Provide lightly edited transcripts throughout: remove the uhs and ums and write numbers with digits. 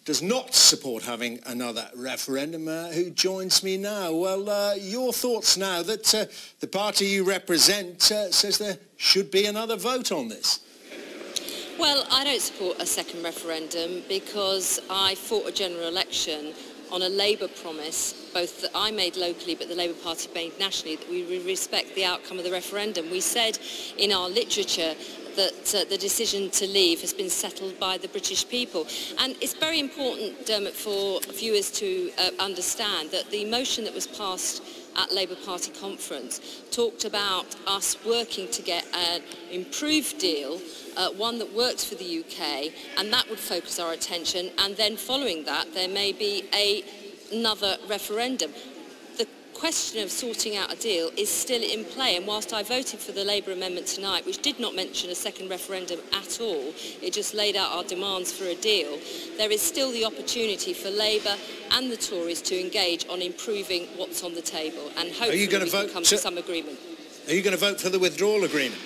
does not support having another referendum, who joins me now. Well, your thoughts now that the party you represent says there should be another vote on this. Well, I don't support a second referendum because I fought a general election on a Labour promise, both that I made locally but the Labour Party made nationally, that we would respect the outcome of the referendum. We said in our literature that the decision to leave has been settled by the British people. And it's very important, Dermot, for viewers to understand that the motion that was passed at Labour Party conference talked about us working to get an improved deal, one that works for the UK, and that would focus our attention, and then following that there may be another referendum. The question of sorting out a deal is still in play, and whilst I voted for the Labour amendment tonight, which did not mention a second referendum at all, it just laid out our demands for a deal, there is still the opportunity for Labour and the Tories to engage on improving what's on the table, and hopefully we can come to some agreement. Are you going to vote for the withdrawal agreement?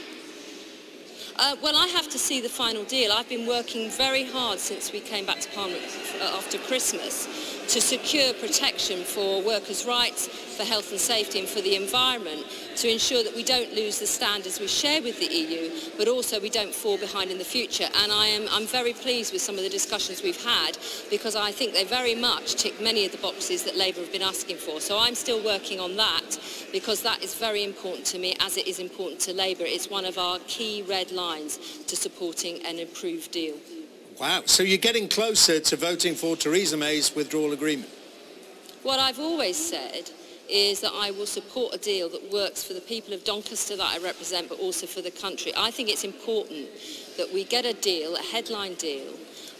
Well, I have to see the final deal. I've been working very hard since we came back to Parliament after Christmas to secure protection for workers' rights, for health and safety and for the environment, to ensure that we don't lose the standards we share with the EU, but also we don't fall behind in the future. And I'm very pleased with some of the discussions we've had, because I think they very much tick many of the boxes that Labour have been asking for. So I'm still working on that, because that is very important to me, as it is important to Labour. It's one of our key red lines to supporting an improved deal. Wow, so you're getting closer to voting for Theresa May's withdrawal agreement? What I've always said is that I will support a deal that works for the people of Doncaster that I represent, but also for the country. I think it's important that we get a deal, a headline deal,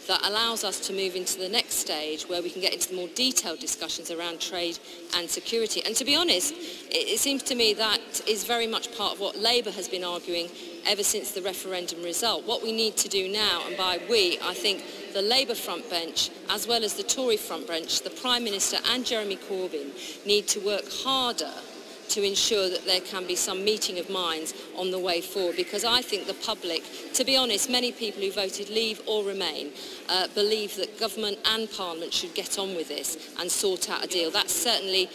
that allows us to move into the next stage where we can get into the more detailed discussions around trade and security. And to be honest, it seems to me that is very much part of what Labour has been arguing ever since the referendum result. What we need to do now, and by we, I think the Labour front bench, as well as the Tory front bench, the Prime Minister and Jeremy Corbyn, need to work harder to ensure that there can be some meeting of minds on the way forward, because I think the public, to be honest, many people who voted leave or remain, believe that government and Parliament should get on with this and sort out a deal. That's certainly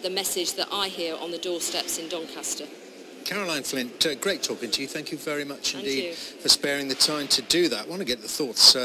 the message that I hear on the doorsteps in Doncaster. Caroline Flint, great talking to you. Thank you very much indeed for sparing the time to do that. I want to get the thoughts